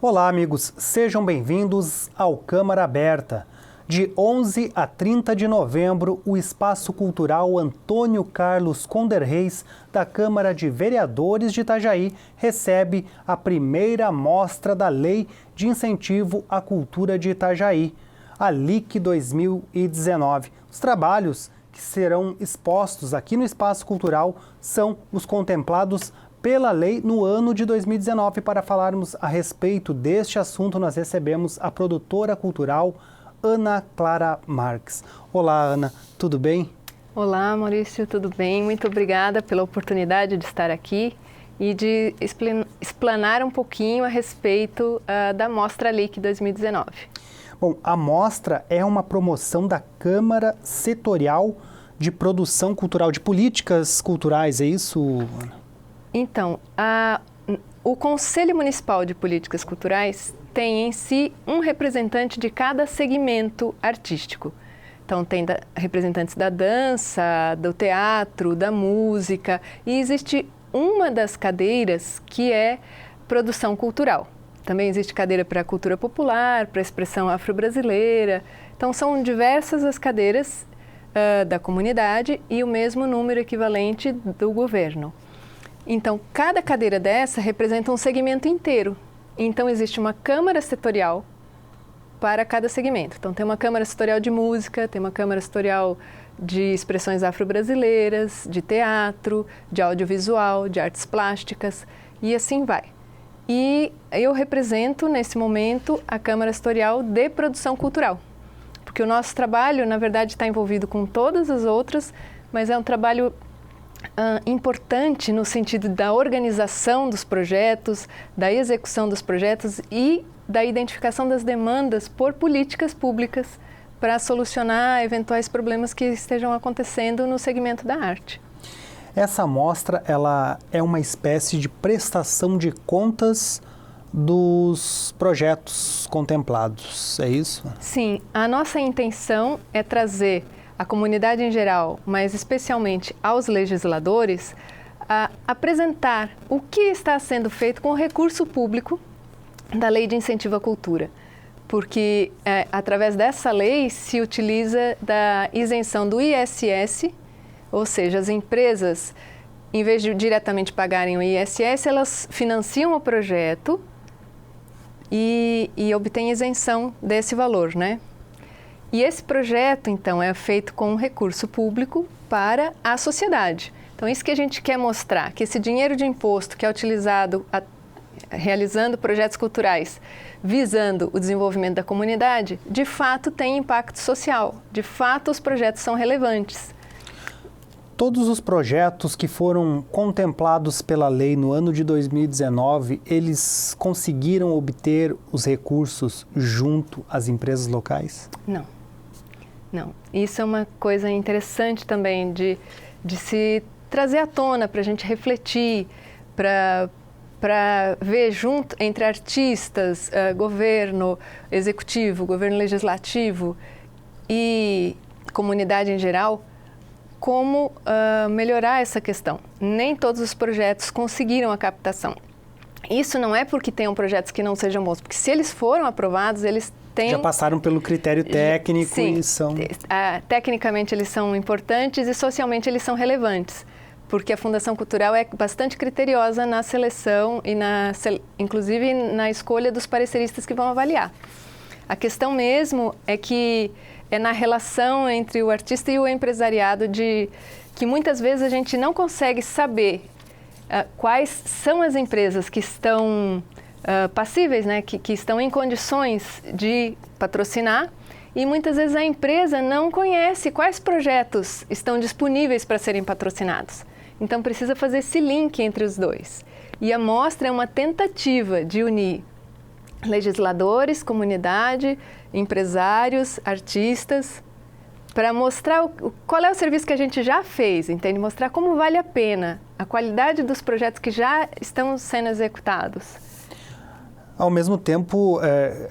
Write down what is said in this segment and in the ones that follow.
Olá, amigos. Sejam bem-vindos ao Câmara Aberta. De 11 a 30 de novembro, o Espaço Cultural Antônio Carlos Conder Reis, da Câmara de Vereadores de Itajaí, recebe a primeira mostra da Lei de Incentivo à Cultura de Itajaí, a LIC 2019. Os trabalhos que serão expostos aqui no Espaço Cultural são os contemplados pela lei no ano de 2019. Para falarmos a respeito deste assunto, nós recebemos a produtora cultural Ana Clara Marques. Olá, Ana, tudo bem? Olá, Maurício, tudo bem? Muito obrigada pela oportunidade de estar aqui e de explanar um pouquinho a respeito da Mostra LIC 2019. Bom, a mostra é uma promoção da Câmara Setorial de Produção Cultural, de Políticas Culturais, é isso, Ana? Então, o Conselho Municipal de Políticas Culturais tem em si um representante de cada segmento artístico. Então, tem representantes da dança, do teatro, da música, e existe uma das cadeiras que é produção cultural. Também existe cadeira para a cultura popular, para a expressão afro-brasileira. Então, são diversas as cadeiras da comunidade e o mesmo número equivalente do governo. Então, cada cadeira dessa representa um segmento inteiro. Então, existe uma câmara setorial para cada segmento. Então, tem uma câmara setorial de música, tem uma câmara setorial de expressões afro-brasileiras, de teatro, de audiovisual, de artes plásticas e assim vai. E eu represento, nesse momento, a Câmara Setorial de Produção Cultural, porque o nosso trabalho, na verdade, está envolvido com todas as outras, mas é um trabalho importante no sentido da organização dos projetos, da execução dos projetos e da identificação das demandas por políticas públicas para solucionar eventuais problemas que estejam acontecendo no segmento da arte. Essa mostra, ela é uma espécie de prestação de contas dos projetos contemplados, é isso? Sim, a nossa intenção é trazer a comunidade em geral, mas especialmente aos legisladores, a apresentar o que está sendo feito com o recurso público da Lei de Incentivo à Cultura. Porque através dessa lei se utiliza da isenção do ISS, ou seja, as empresas, em vez de diretamente pagarem o ISS, elas financiam o projeto e obtêm isenção desse valor, né? E esse projeto, então, é feito com um recurso público para a sociedade. Então, isso que a gente quer mostrar, que esse dinheiro de imposto que é utilizado realizando projetos culturais, visando o desenvolvimento da comunidade, de fato tem impacto social, de fato os projetos são relevantes. Todos os projetos que foram contemplados pela lei no ano de 2019, eles conseguiram obter os recursos junto às empresas locais? Não. Isso é uma coisa interessante também de se trazer à tona para a gente refletir, para ver junto entre artistas, governo executivo, governo legislativo e comunidade em geral, como melhorar essa questão. Nem todos os projetos conseguiram a captação. Isso não é porque tenham projetos que não sejam bons, porque se eles foram aprovados, eles já passaram pelo critério técnico. Sim, e são... tecnicamente eles são importantes e socialmente eles são relevantes, porque a Fundação Cultural é bastante criteriosa na seleção e inclusive na escolha dos pareceristas que vão avaliar. A questão mesmo é que é na relação entre o artista e o empresariado que muitas vezes a gente não consegue saber quais são as empresas que estão passíveis, né, que estão em condições de patrocinar e muitas vezes a empresa não conhece quais projetos estão disponíveis para serem patrocinados. Então precisa fazer esse link entre os dois. E a mostra é uma tentativa de unir legisladores, comunidade, empresários, artistas, para mostrar qual é o serviço que a gente já fez, entende? Mostrar como vale a pena, a qualidade dos projetos que já estão sendo executados. Ao mesmo tempo,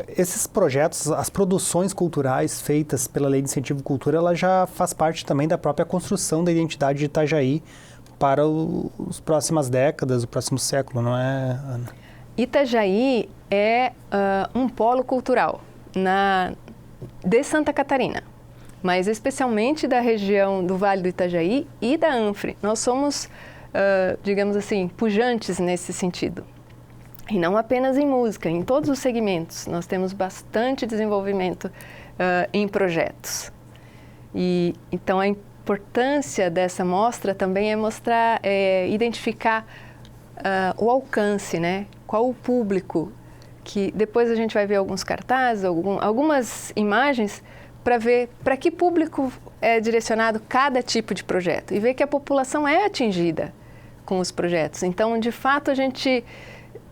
esses projetos, as produções culturais feitas pela Lei de Incentivo à Cultura, ela já faz parte também da própria construção da identidade de Itajaí para as próximas décadas, o próximo século, não é, Ana? Itajaí é um polo cultural de Santa Catarina, mas especialmente da região do Vale do Itajaí e da Anfre. Nós somos, digamos assim, pujantes nesse sentido. E não apenas em música, em todos os segmentos. Nós temos bastante desenvolvimento em projetos. E então a importância dessa mostra também é identificar o alcance, né? Qual o público, que depois a gente vai ver alguns cartazes, algumas imagens para ver para que público é direcionado cada tipo de projeto e ver que a população é atingida com os projetos. Então, de fato, a gente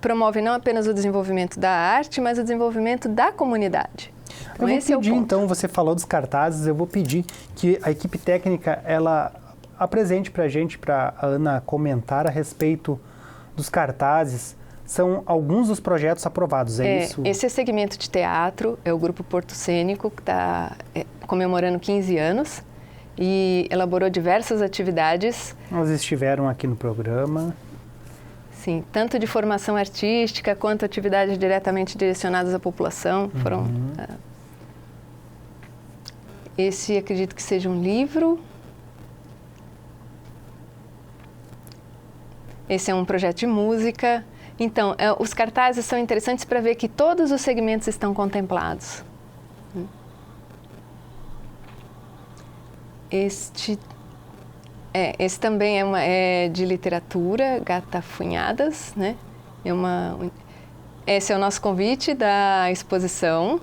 promove não apenas o desenvolvimento da arte, mas o desenvolvimento da comunidade. Então, esse é o ponto. Então, você falou dos cartazes, eu vou pedir que a equipe técnica, ela apresente para a gente, para a Ana comentar a respeito dos cartazes. São alguns dos projetos aprovados, é isso? Esse é segmento de teatro, é o Grupo Porto Cênico, que está comemorando 15 anos e elaborou diversas atividades. Elas estiveram aqui no programa. Sim, tanto de formação artística quanto atividades diretamente direcionadas à população. Foram, esse acredito que seja um livro. Esse é um projeto de música. Então, os cartazes são interessantes para ver que todos os segmentos estão contemplados. Esse também é de literatura, Gatafunhadas, né? Esse é o nosso convite da exposição,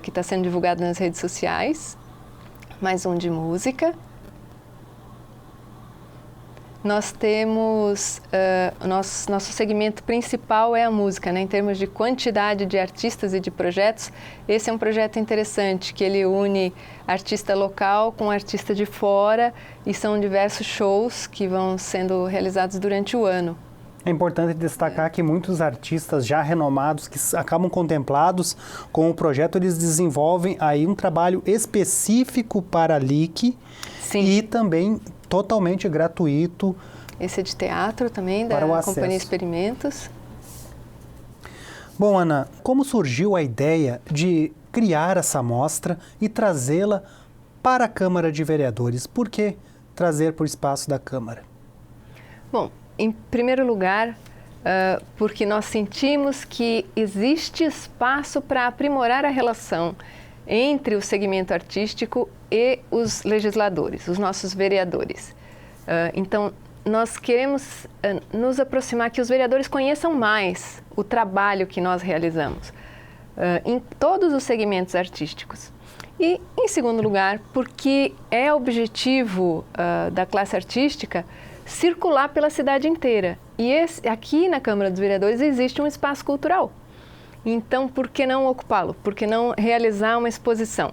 que está sendo divulgado nas redes sociais. Mais um de música. Nós temos, nosso segmento principal é a música, né? Em termos de quantidade de artistas e de projetos. Esse é um projeto interessante, que ele une artista local com artista de fora e são diversos shows que vão sendo realizados durante o ano. É importante destacar que muitos artistas já renomados que acabam contemplados com o projeto, eles desenvolvem aí um trabalho específico para a LIC. Sim. E também totalmente gratuito. Esse é de teatro também, da Companhia Experimentos. Bom, Ana, como surgiu a ideia de criar essa mostra e trazê-la para a Câmara de Vereadores? Por que trazer para o espaço da Câmara? Bom, em primeiro lugar, porque nós sentimos que existe espaço para aprimorar a relação entre o segmento artístico e os legisladores, os nossos vereadores. Então, nós queremos nos aproximar, que os vereadores conheçam mais o trabalho que nós realizamos em todos os segmentos artísticos. E, em segundo lugar, porque é objetivo da classe artística circular pela cidade inteira. E aqui na Câmara dos Vereadores existe um espaço cultural. Então, por que não ocupá-lo? Por que não realizar uma exposição?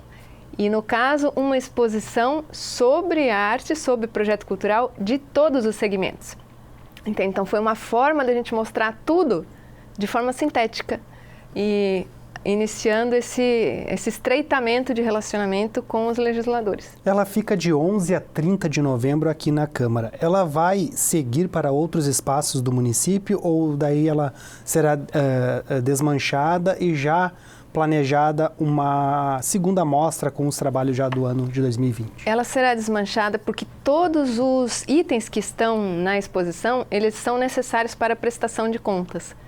E, no caso, uma exposição sobre arte, sobre projeto cultural de todos os segmentos. Então, foi uma forma da gente mostrar tudo de forma sintética e iniciando esse estreitamento de relacionamento com os legisladores. Ela fica de 11 a 30 de novembro aqui na Câmara. Ela vai seguir para outros espaços do município ou daí ela será desmanchada e já planejada uma segunda mostra com os trabalhos já do ano de 2020? Ela será desmanchada porque todos os itens que estão na exposição, eles são necessários para a prestação de contas.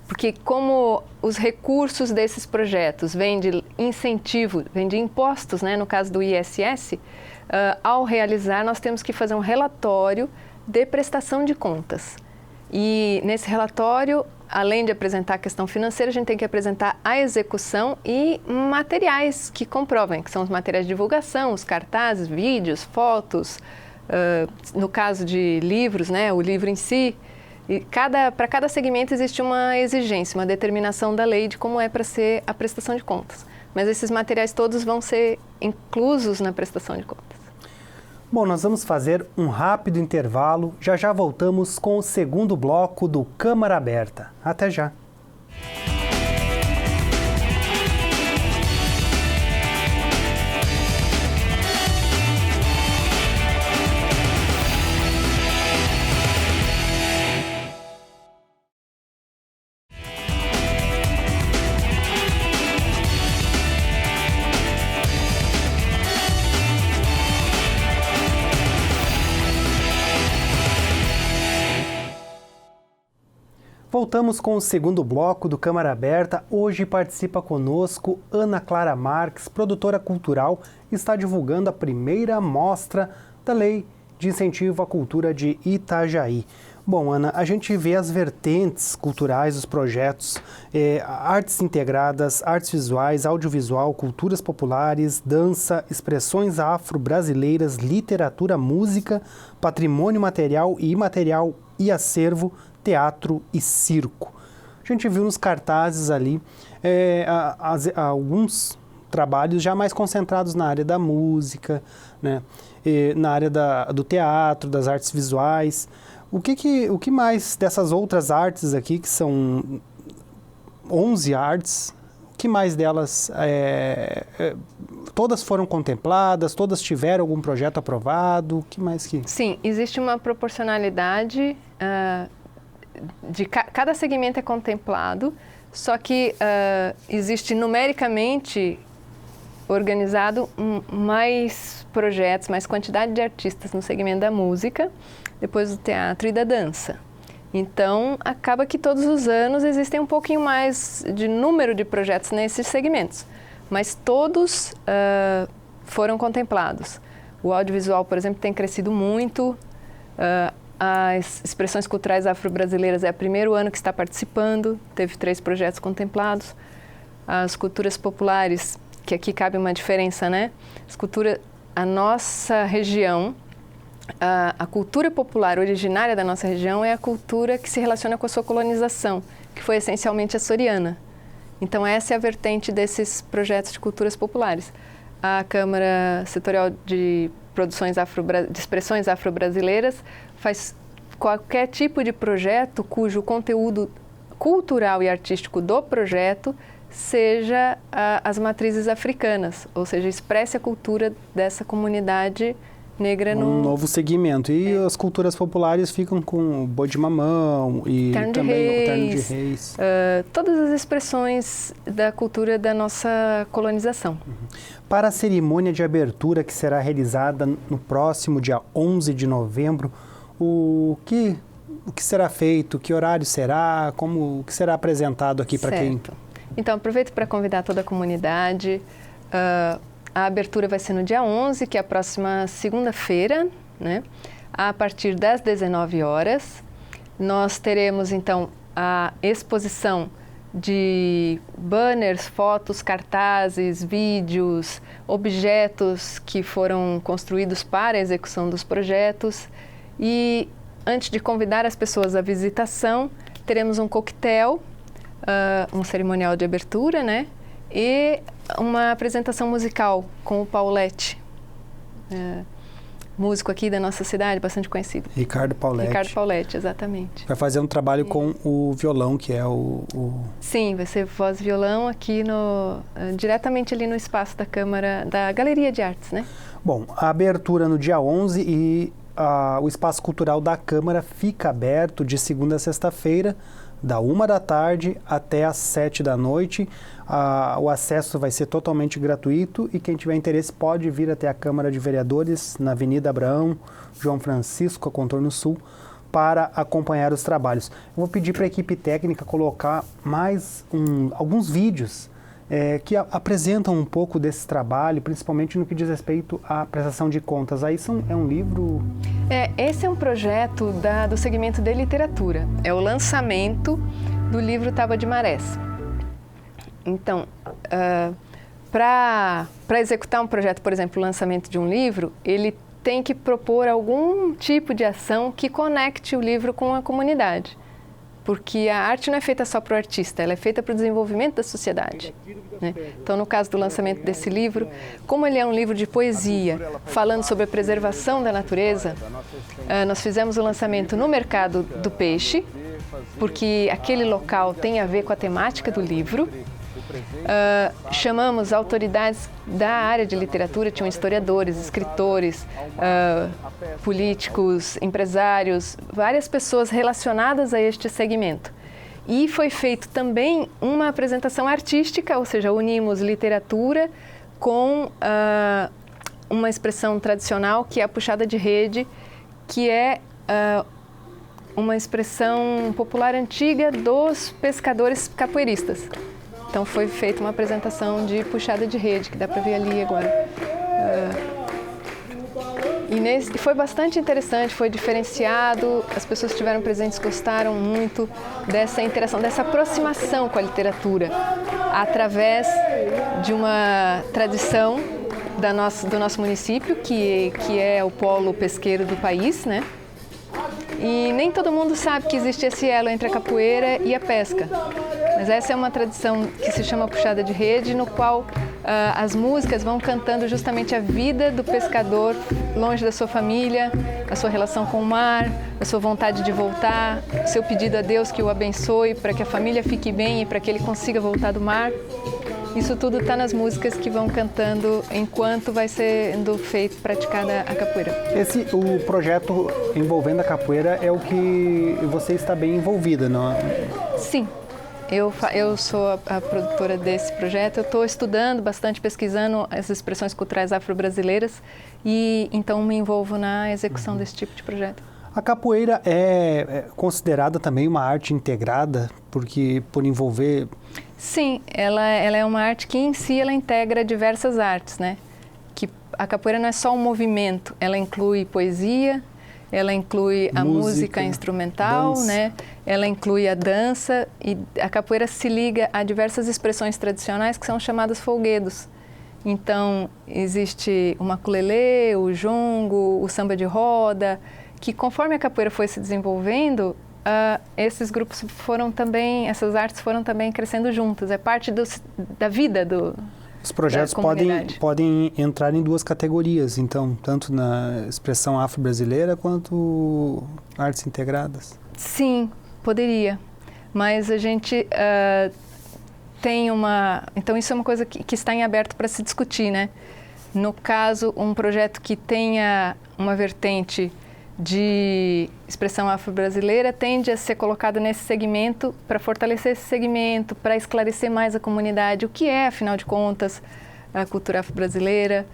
Porque como os recursos desses projetos vêm de incentivo, vêm de impostos, né, no caso do ISS, ao realizar nós temos que fazer um relatório de prestação de contas. E nesse relatório, além de apresentar a questão financeira, a gente tem que apresentar a execução e materiais que comprovem, que são os materiais de divulgação, os cartazes, vídeos, fotos, no caso de livros, né, o livro em si. E para cada segmento existe uma exigência, uma determinação da lei de como é para ser a prestação de contas. Mas esses materiais todos vão ser inclusos na prestação de contas. Bom, nós vamos fazer um rápido intervalo. Já já voltamos com o segundo bloco do Câmara Aberta. Até já! Voltamos com o segundo bloco do Câmara Aberta. Hoje participa conosco Ana Clara Marques, produtora cultural, e está divulgando a primeira mostra da Lei de Incentivo à Cultura de Itajaí. Bom, Ana, a gente vê as vertentes culturais dos projetos, artes integradas, artes visuais, audiovisual, culturas populares, dança, expressões afro-brasileiras, literatura, música, patrimônio material e imaterial e acervo, teatro e circo. A gente viu nos cartazes ali alguns trabalhos já mais concentrados na área da música, né? Na área do teatro, das artes visuais. O que mais dessas outras artes aqui, que são 11 artes, o que mais delas, todas foram contempladas, todas tiveram algum projeto aprovado, o que mais que... Sim, existe uma proporcionalidade, cada segmento é contemplado, só que existe numericamente organizado mais projetos, mais quantidade de artistas no segmento da música, depois do teatro e da dança. Então, acaba que todos os anos existem um pouquinho mais de número de projetos nesses segmentos, mas todos foram contemplados. O audiovisual, por exemplo, tem crescido muito, as expressões culturais afro-brasileiras é o primeiro ano que está participando, teve 3 projetos contemplados. As culturas populares, que aqui cabe uma diferença, né? A nossa região, a cultura popular originária da nossa região é a cultura que se relaciona com a sua colonização, que foi essencialmente açoriana. Então, essa é a vertente desses projetos de culturas populares. A Câmara Setorial de Produções de Expressões Afro-Brasileiras faz qualquer tipo de projeto cujo conteúdo cultural e artístico do projeto seja as matrizes africanas, ou seja, expresse a cultura dessa comunidade negra um novo segmento. E as culturas populares ficam com o boi de mamão e também o terno de reis. Todas as expressões da cultura da nossa colonização. Para a cerimônia de abertura que será realizada no próximo dia 11 de novembro, o que será feito? Que horário será? O que será apresentado aqui para quem... Então, aproveito para convidar toda a comunidade. A abertura vai ser no dia 11, que é a próxima segunda-feira, né? A partir das 19 horas. Nós teremos, então, a exposição de banners, fotos, cartazes, vídeos, objetos que foram construídos para a execução dos projetos. E, antes de convidar as pessoas à visitação, teremos um coquetel, um cerimonial de abertura, né? E uma apresentação musical com o Paulette, músico aqui da nossa cidade, bastante conhecido. Ricardo Paulette, exatamente. Vai fazer um trabalho com o violão, que é o... Sim, vai ser voz e violão aqui diretamente ali no espaço da Câmara, da Galeria de Artes, né? Bom, a abertura no dia 11 e o espaço cultural da Câmara fica aberto de segunda a sexta-feira, da 13h até às 19h. O acesso vai ser totalmente gratuito e quem tiver interesse pode vir até a Câmara de Vereadores, na Avenida Abraão, João Francisco, a Contorno Sul, para acompanhar os trabalhos. Eu vou pedir para a equipe técnica colocar mais alguns vídeos que apresentam um pouco desse trabalho, principalmente no que diz respeito à prestação de contas. Aí é um livro... Esse é um projeto do segmento de literatura. É o lançamento do livro Tábua de Marés. Então, para executar um projeto, por exemplo, o lançamento de um livro, ele tem que propor algum tipo de ação que conecte o livro com a comunidade. Porque a arte não é feita só para o artista, ela é feita para o desenvolvimento da sociedade, né? Então, no caso do lançamento desse livro, como ele é um livro de poesia, falando sobre a preservação da natureza, nós fizemos o lançamento no Mercado do Peixe, porque aquele local tem a ver com a temática do livro. Chamamos autoridades da área de literatura, tinham historiadores, escritores, políticos, empresários, várias pessoas relacionadas a este segmento. E foi feito também uma apresentação artística, ou seja, unimos literatura com uma expressão tradicional que é a puxada de rede, que é uma expressão popular antiga dos pescadores capoeiristas. Então foi feita uma apresentação de puxada de rede, que dá para ver ali agora. E foi bastante interessante, foi diferenciado, as pessoas que estiveram presentes gostaram muito dessa interação, dessa aproximação com a literatura, através de uma tradição do nosso município, que é o polo pesqueiro do país, né? E nem todo mundo sabe que existe esse elo entre a capoeira e a pesca. Mas essa é uma tradição que se chama puxada de rede, no qual as músicas vão cantando justamente a vida do pescador longe da sua família, a sua relação com o mar, a sua vontade de voltar, o seu pedido a Deus que o abençoe para que a família fique bem e para que ele consiga voltar do mar. Isso tudo está nas músicas que vão cantando enquanto vai sendo praticada a capoeira. O projeto envolvendo a capoeira é o que você está bem envolvida, não é? Sim. Eu sou a produtora desse projeto, eu estou estudando bastante, pesquisando as expressões culturais afro-brasileiras e então me envolvo na execução desse tipo de projeto. A capoeira é considerada também uma arte integrada, por envolver... Sim, ela é uma arte que em si ela integra diversas artes, né? Que a capoeira não é só um movimento, ela inclui poesia, ela inclui a música instrumental, né? Ela inclui a dança e a capoeira se liga a diversas expressões tradicionais que são chamadas folguedos. Então, existe o maculelê, o jongo, o samba de roda, que conforme a capoeira foi se desenvolvendo, esses grupos essas artes foram também crescendo juntas. É parte da vida Os projetos podem entrar em duas categorias, então, tanto na expressão afro-brasileira quanto artes integradas? Sim, poderia, mas a gente tem então isso é uma coisa que está em aberto para se discutir, né? No caso, um projeto que tenha uma vertente de expressão afro-brasileira tende a ser colocado nesse segmento para fortalecer esse segmento, para esclarecer mais a comunidade o que é, afinal de contas, a cultura afro-brasileira,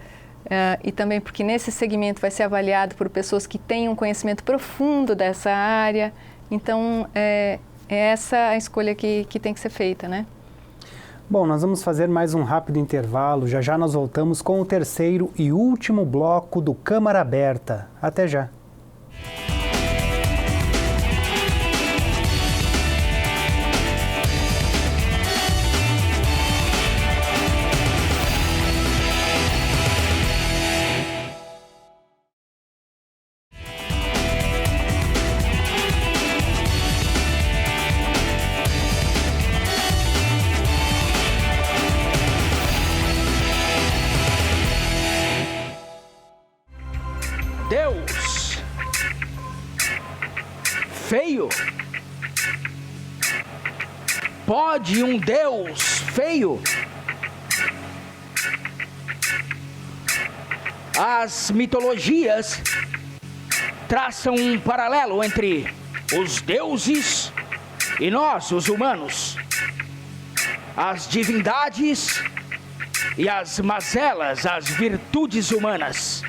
e também porque nesse segmento vai ser avaliado por pessoas que têm um conhecimento profundo dessa área. Então, é essa a escolha que tem que ser feita, né? Bom, nós vamos fazer mais um rápido intervalo. Já já nós voltamos com o terceiro e último bloco do Câmara Aberta. Até já! Deus feio? Pode um Deus feio? As mitologias traçam um paralelo entre os deuses e nós, os humanos, as divindades e as mazelas, as virtudes humanas.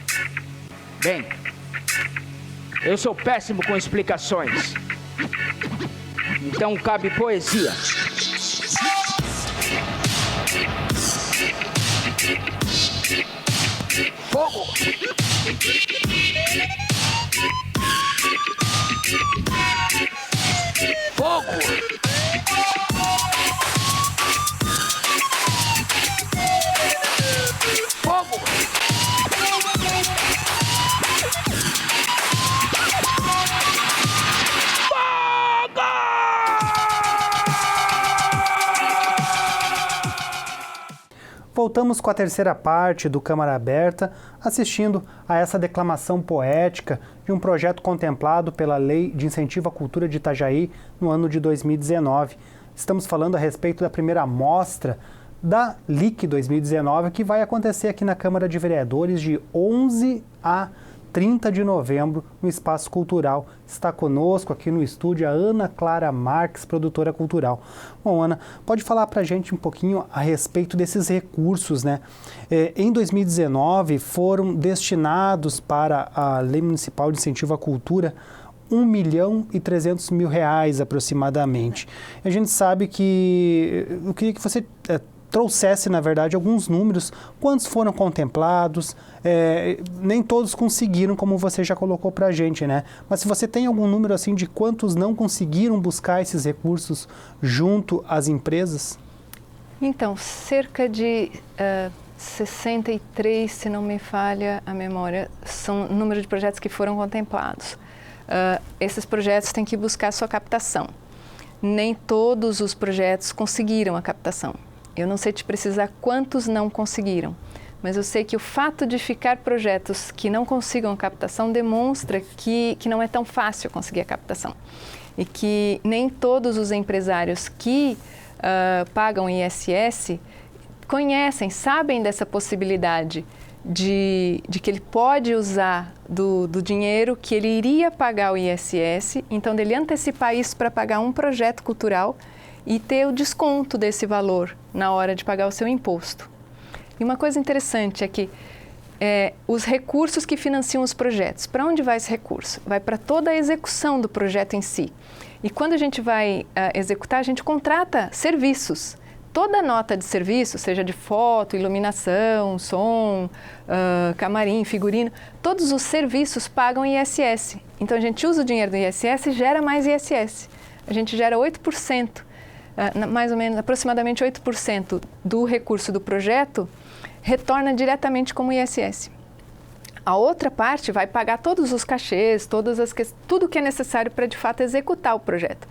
Bem, eu sou péssimo com explicações, então cabe poesia. Fogo! Fogo! Fogo! Voltamos com a terceira parte do Câmara Aberta, assistindo a essa declamação poética de um projeto contemplado pela Lei de Incentivo à Cultura de Itajaí no ano de 2019. Estamos falando a respeito da primeira mostra da LIC 2019, que vai acontecer aqui na Câmara de Vereadores de 11 a 30 de novembro, no Espaço Cultural. Está conosco aqui no estúdio a Ana Clara Marques, produtora cultural. Bom, Ana, pode falar para a gente um pouquinho a respeito desses recursos, né? Em 2019 foram destinados para a Lei Municipal de Incentivo à Cultura R$1.300.000 aproximadamente. A gente sabe que eu queria que você trouxesse, na verdade, alguns números, quantos foram contemplados, nem todos conseguiram, como você já colocou para a gente, né? Mas se você tem algum número assim de quantos não conseguiram buscar esses recursos junto às empresas? Então, cerca de 63, se não me falha a memória, são o número de projetos que foram contemplados. Esses projetos têm que buscar sua captação. Nem todos os projetos conseguiram a captação. Eu não sei te precisar quantos não conseguiram, mas eu sei que o fato de ficar projetos que não consigam a captação demonstra que não é tão fácil conseguir a captação. E que nem todos os empresários que pagam ISS conhecem, sabem dessa possibilidade de que ele pode usar do dinheiro que ele iria pagar o ISS, então dele antecipar isso para pagar um projeto cultural e ter o desconto desse valor na hora de pagar o seu imposto. E uma coisa interessante é que os recursos que financiam os projetos, para onde vai esse recurso? Vai para toda a execução do projeto em si. E quando a gente vai executar, a gente contrata serviços. Toda nota de serviço, seja de foto, iluminação, som, camarim, figurino, todos os serviços pagam ISS. Então a gente usa o dinheiro do ISS e gera mais ISS. A gente gera 8%. Mais ou menos, aproximadamente 8% do recurso do projeto retorna diretamente como ISS. A outra parte vai pagar todos os cachês, tudo que é necessário para, de fato, executar o projeto.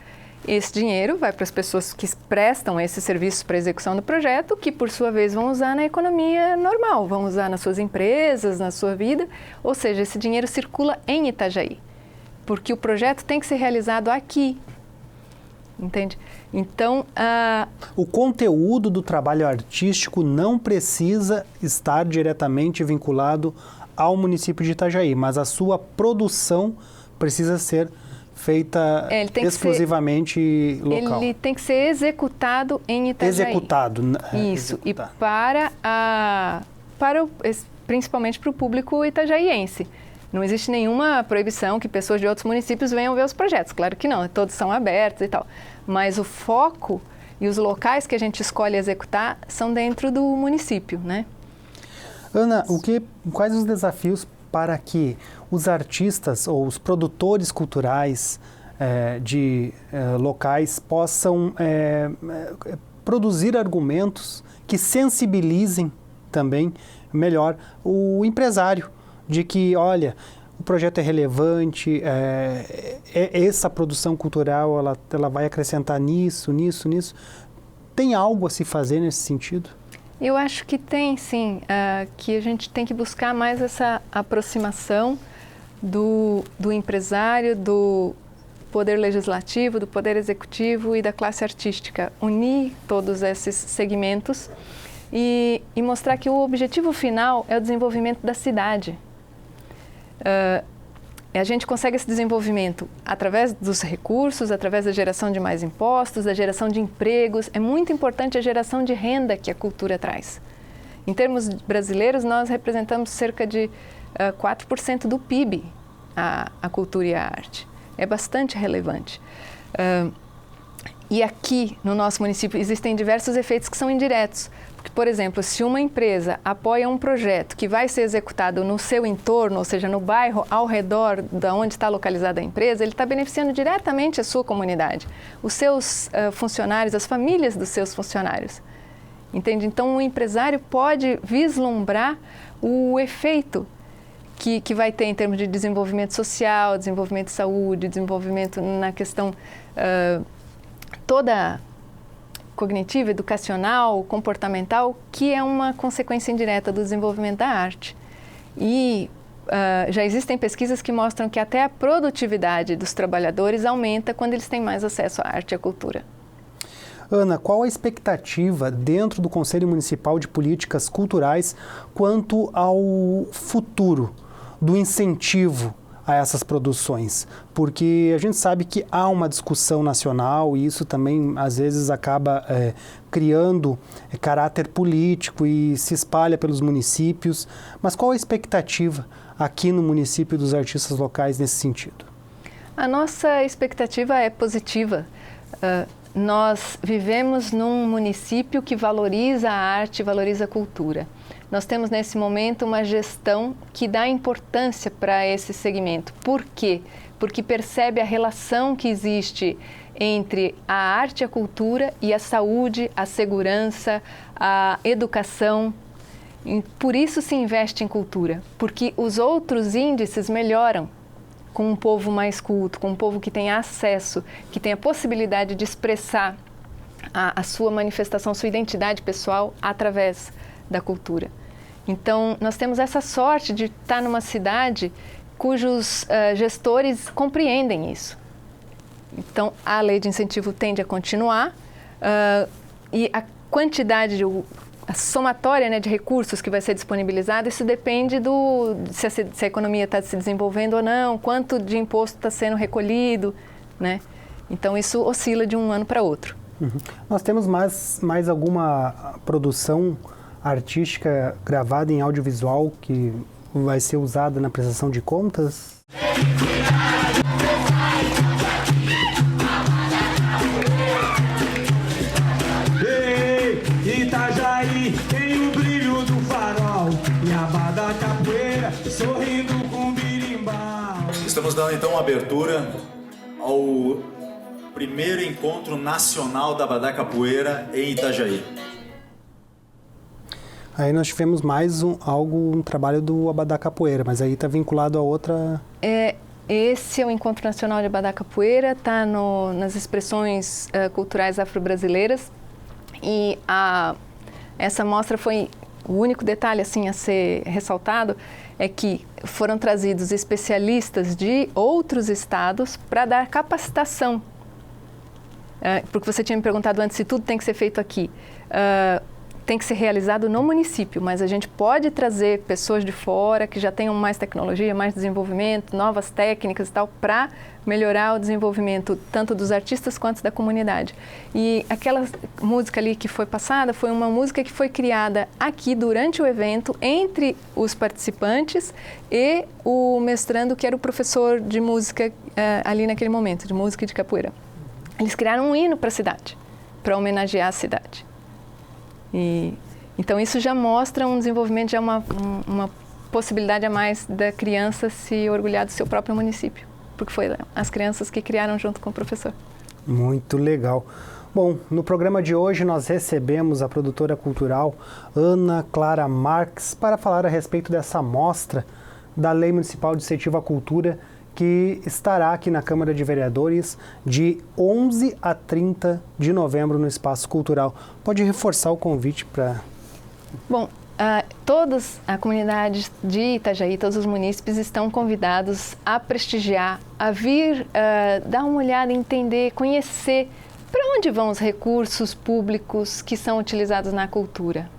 Esse dinheiro vai para as pessoas que prestam esses serviços para a execução do projeto, que, por sua vez, vão usar na economia normal, vão usar nas suas empresas, na sua vida, ou seja, esse dinheiro circula em Itajaí, porque o projeto tem que ser realizado aqui. Entende? Então, o conteúdo do trabalho artístico não precisa estar diretamente vinculado ao município de Itajaí, mas a sua produção precisa ser feita exclusivamente local. Ele tem que ser executado em Itajaí. Executado. Isso. Executar. E principalmente para o público itajaiense. Não existe nenhuma proibição que pessoas de outros municípios venham ver os projetos. Claro que não, todos são abertos e tal. Mas o foco e os locais que a gente escolhe executar são dentro do município, né? Ana, quais os desafios para que os artistas ou os produtores culturais de locais possam produzir argumentos que sensibilizem também melhor o empresário? De que, olha, o projeto é relevante, essa produção cultural ela vai acrescentar nisso. Tem algo a se fazer nesse sentido? Eu acho que tem, sim. Que a gente tem que buscar mais essa aproximação do empresário, do poder legislativo, do poder executivo e da classe artística. Unir todos esses segmentos e mostrar que o objetivo final é o desenvolvimento da cidade. A gente consegue esse desenvolvimento através dos recursos, através da geração de mais impostos, da geração de empregos. É muito importante a geração de renda que a cultura traz. Em termos brasileiros, nós representamos cerca de 4% do PIB, a cultura e a arte. É bastante relevante. E aqui, no nosso município, existem diversos efeitos que são indiretos. Porque, por exemplo, se uma empresa apoia um projeto que vai ser executado no seu entorno, ou seja, no bairro ao redor de onde está localizada a empresa, ele está beneficiando diretamente a sua comunidade, os seus funcionários, as famílias dos seus funcionários. Entende? Então, o empresário pode vislumbrar o efeito que vai ter em termos de desenvolvimento social, desenvolvimento de saúde, desenvolvimento na questão toda cognitiva, educacional, comportamental, que é uma consequência indireta do desenvolvimento da arte. E já existem pesquisas que mostram que até a produtividade dos trabalhadores aumenta quando eles têm mais acesso à arte e à cultura. Ana, qual a expectativa dentro do Conselho Municipal de Políticas Culturais quanto ao futuro do incentivo a essas produções? Porque a gente sabe que há uma discussão nacional e isso também, às vezes, acaba criando caráter político e se espalha pelos municípios. Mas qual a expectativa aqui no município dos artistas locais nesse sentido? A nossa expectativa é positiva. Nós vivemos num município que valoriza a arte, valoriza a cultura. Nós temos nesse momento uma gestão que dá importância para esse segmento. Por quê? Porque percebe a relação que existe entre a arte, a cultura e a saúde, a segurança, a educação. E por isso se investe em cultura, porque os outros índices melhoram com um povo mais culto, com um povo que tem acesso, que tem a possibilidade de expressar a sua manifestação, sua identidade pessoal através da cultura. Então, nós temos essa sorte de estar numa cidade cujos gestores compreendem isso. Então, a lei de incentivo tende a continuar e a quantidade, a somatória, né, de recursos que vai ser disponibilizada, isso depende se a economia está se desenvolvendo ou não, quanto de imposto está sendo recolhido, né? Então, isso oscila de um ano para outro. Uhum. Nós temos mais alguma produção artística gravada em audiovisual que vai ser usada na prestação de contas? Itajaí tem o brilho do farol e a Abadá Capoeira sorrindo com birimbau. Estamos dando então abertura ao primeiro encontro nacional da Abadá Capoeira em Itajaí. Aí nós tivemos mais um trabalho do Abadá Capoeira, mas aí está vinculado a outra... Esse é o Encontro Nacional de Abadá Capoeira, está nas expressões culturais afro-brasileiras. E essa mostra foi, o único detalhe assim a ser ressaltado é que foram trazidos especialistas de outros estados para dar capacitação. Porque você tinha me perguntado antes se tudo tem que ser feito aqui. Tem que ser realizado no município, mas a gente pode trazer pessoas de fora que já tenham mais tecnologia, mais desenvolvimento, novas técnicas e tal, para melhorar o desenvolvimento tanto dos artistas quanto da comunidade. E aquela música ali que foi passada foi uma música que foi criada aqui durante o evento, entre os participantes e o mestrando, que era o professor de música ali naquele momento, de música e de capoeira. Eles criaram um hino para a cidade, para homenagear a cidade. Então isso já mostra um desenvolvimento, já uma possibilidade a mais da criança se orgulhar do seu próprio município, porque foi as crianças que criaram junto com o professor. Muito legal. Bom, no programa de hoje nós recebemos a produtora cultural Ana Clara Marques para falar a respeito dessa mostra da Lei Municipal de Incentivo à Cultura, que estará aqui na Câmara de Vereadores de 11 a 30 de novembro no Espaço Cultural. Pode reforçar o convite para... Bom, todas a comunidade de Itajaí, todos os munícipes estão convidados a prestigiar, a vir dar uma olhada, entender, conhecer para onde vão os recursos públicos que são utilizados na cultura.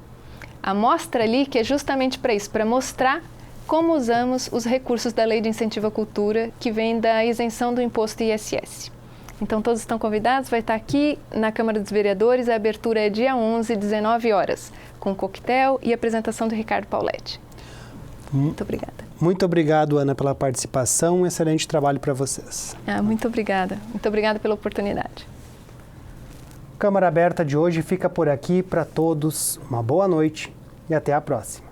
A mostra ali que é justamente para isso, para mostrar como usamos os recursos da Lei de Incentivo à Cultura, que vem da isenção do imposto ISS. Então, todos estão convidados, vai estar aqui na Câmara dos Vereadores, a abertura é dia 11, 19 horas, com coquetel e apresentação do Ricardo Pauletti. Muito obrigada. Muito obrigado, Ana, pela participação, um excelente trabalho para vocês. Muito obrigada pela oportunidade. Câmara Aberta de hoje fica por aqui. Para todos, uma boa noite e até a próxima.